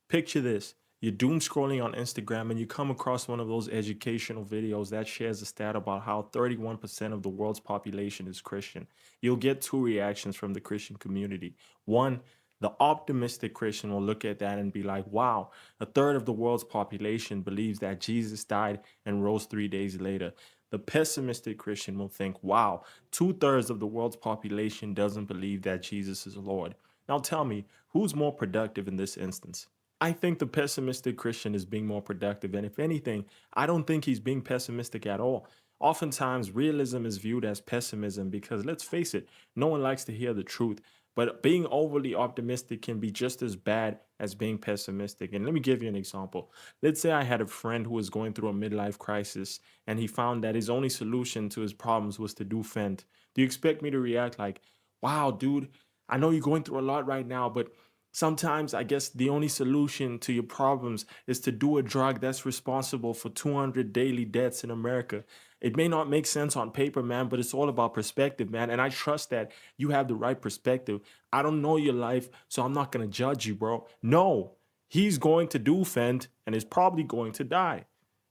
Picture this. You're doom scrolling on Instagram and you come across one of those educational videos that shares a stat about how 31% of the world's population is Christian. You'll get two reactions from the Christian community. One, the optimistic Christian will look at that and be like, wow, a third of the world's population believes that Jesus died and rose 3 days later. The pessimistic Christian will think, wow, two-thirds of the world's population doesn't believe that Jesus is Lord. Now tell me, who's more productive in this instance? I think the pessimistic Christian is being more productive. And if anything, I don't think he's being pessimistic at all. Oftentimes, realism is viewed as pessimism because let's face it, no one likes to hear the truth. But being overly optimistic can be just as bad as being pessimistic. And let me give you an example. Let's say I had a friend who was going through a midlife crisis and he found that his only solution to his problems was to do Fent. Do you expect me to react like, wow, dude, I know you're going through a lot right now, but sometimes I guess the only solution to your problems is to do a drug that's responsible for 200 daily deaths in America. It may not make sense on paper, man, but it's all about perspective, man. And I trust that you have the right perspective. I don't know your life, so I'm not going to judge you, bro. No, he's going to do Fent and is probably going to die.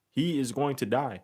He is going to die.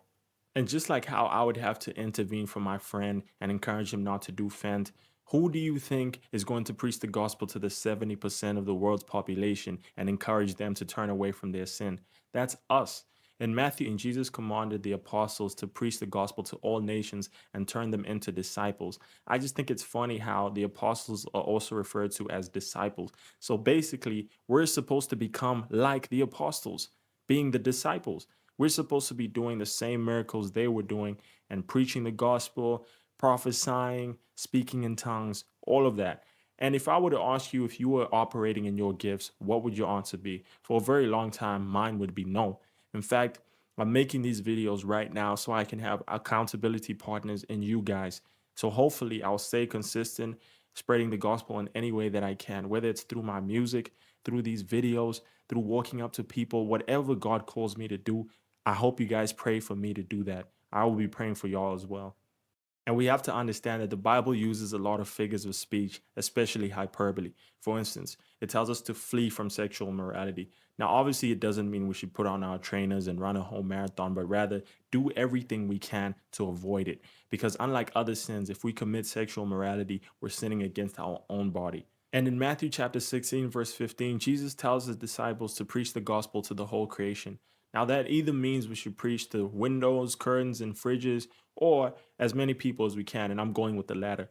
And just like how I would have to intervene for my friend and encourage him not to do Fent, who do you think is going to preach the gospel to the 70% of the world's population and encourage them to turn away from their sin? That's us. In Matthew, and Jesus commanded the apostles to preach the gospel to all nations and turn them into disciples. I just think it's funny how the apostles are also referred to as disciples. So basically, we're supposed to become like the apostles, being the disciples. We're supposed to be doing the same miracles they were doing and preaching the gospel, prophesying, speaking in tongues, all of that. And if I were to ask you if you were operating in your gifts, what would your answer be? For a very long time, mine would be no. In fact, I'm making these videos right now so I can have accountability partners in you guys. So hopefully, I'll stay consistent, spreading the gospel in any way that I can, whether it's through my music, through these videos, through walking up to people, whatever God calls me to do. I hope you guys pray for me to do that. I will be praying for y'all as well. And we have to understand that the Bible uses a lot of figures of speech, especially hyperbole. For instance, it tells us to flee from sexual immorality. Now, obviously, it doesn't mean we should put on our trainers and run a whole marathon, but rather do everything we can to avoid it. Because unlike other sins, if we commit sexual immorality, we're sinning against our own body. And in Matthew chapter 16, verse 15, Jesus tells his disciples to preach the gospel to the whole creation. Now, that either means we should preach to windows, curtains, and fridges, or as many people as we can. And I'm going with the latter.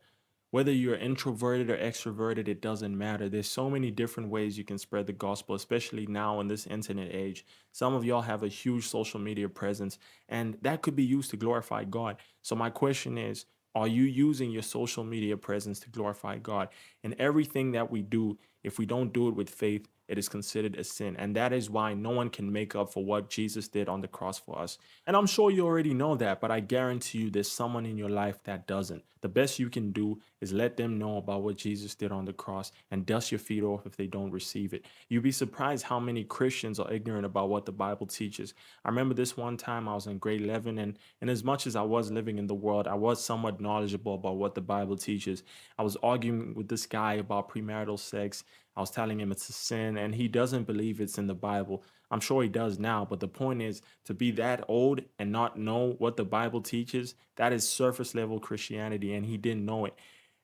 Whether you're introverted or extroverted, it doesn't matter. There's so many different ways you can spread the gospel, especially now in this internet age. Some of y'all have a huge social media presence, and that could be used to glorify God. So, my question is, are you using your social media presence to glorify God? And everything that we do, if we don't do it with faith, it is considered a sin. And that is why no one can make up for what Jesus did on the cross for us. And I'm sure you already know that, but I guarantee you there's someone in your life that doesn't. The best you can do is let them know about what Jesus did on the cross and dust your feet off if they don't receive it. You'd be surprised how many Christians are ignorant about what the Bible teaches. I remember this one time I was in grade 11, and as much as I was living in the world, I was somewhat knowledgeable about what the Bible teaches. I was arguing with this guy about premarital sex. I was telling him it's a sin, and he doesn't believe it's in the Bible. I'm sure he does now, but the point is to be that old and not know what the Bible teaches, that is surface level Christianity, and he didn't know it.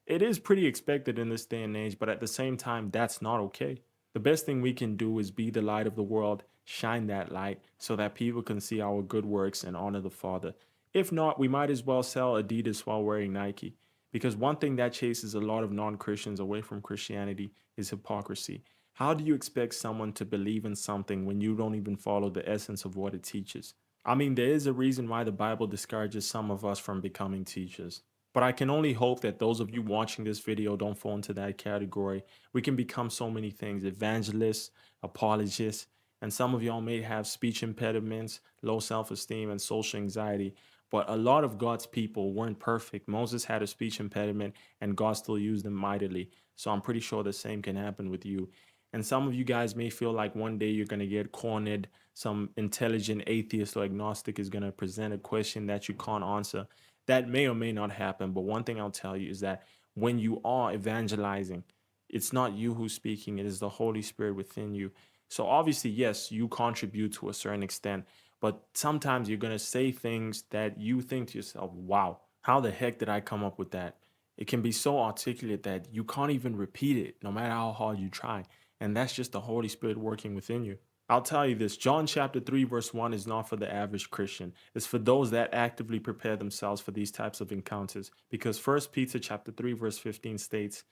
It is pretty expected in this day and age, but at the same time, that's not okay. The best thing we can do is be the light of the world, shine that light so that people can see our good works and honor the Father. If not, we might as well sell Adidas while wearing Nike. Because one thing that chases a lot of non Christians away from Christianity is hypocrisy. How do you expect someone to believe in something when you don't even follow the essence of what it teaches? I mean, there is a reason why the Bible discourages some of us from becoming teachers. But I can only hope that those of you watching this video don't fall into that category. We can become so many things: evangelists, apologists, and some of y'all may have speech impediments, low self esteem, and social anxiety. But a lot of God's people weren't perfect. Moses had a speech impediment, and God still used him mightily. So I'm pretty sure the same can happen with you. And some of you guys may feel like one day you're going to get cornered. Some intelligent atheist or agnostic is going to present a question that you can't answer. That may or may not happen. But one thing I'll tell you is that when you are evangelizing, it's not you who's speaking, it is the Holy Spirit within you. So obviously, yes, you contribute to a certain extent, but sometimes you're going to say things that you think to yourself, wow, how the heck did I come up with that? It can be so articulate that you can't even repeat it, no matter how hard you try. And that's just the Holy Spirit working within you. I'll tell you this, John chapter 3, verse 1 is not for the average Christian. It's for those that actively prepare themselves for these types of encounters. Because First Peter chapter 3, verse 15 states,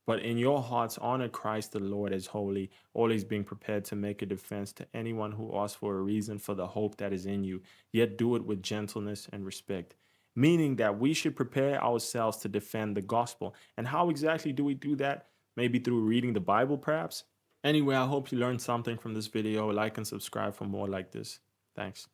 but in your hearts, honor Christ the Lord as holy, always being prepared to make a defense to anyone who asks for a reason for the hope that is in you, yet do it with gentleness and respect. Meaning that we should prepare ourselves to defend the gospel. And how exactly do we do that? Maybe through reading the Bible, perhaps? Anyway, I hope you learned something from this video. Like and subscribe for more like this. Thanks.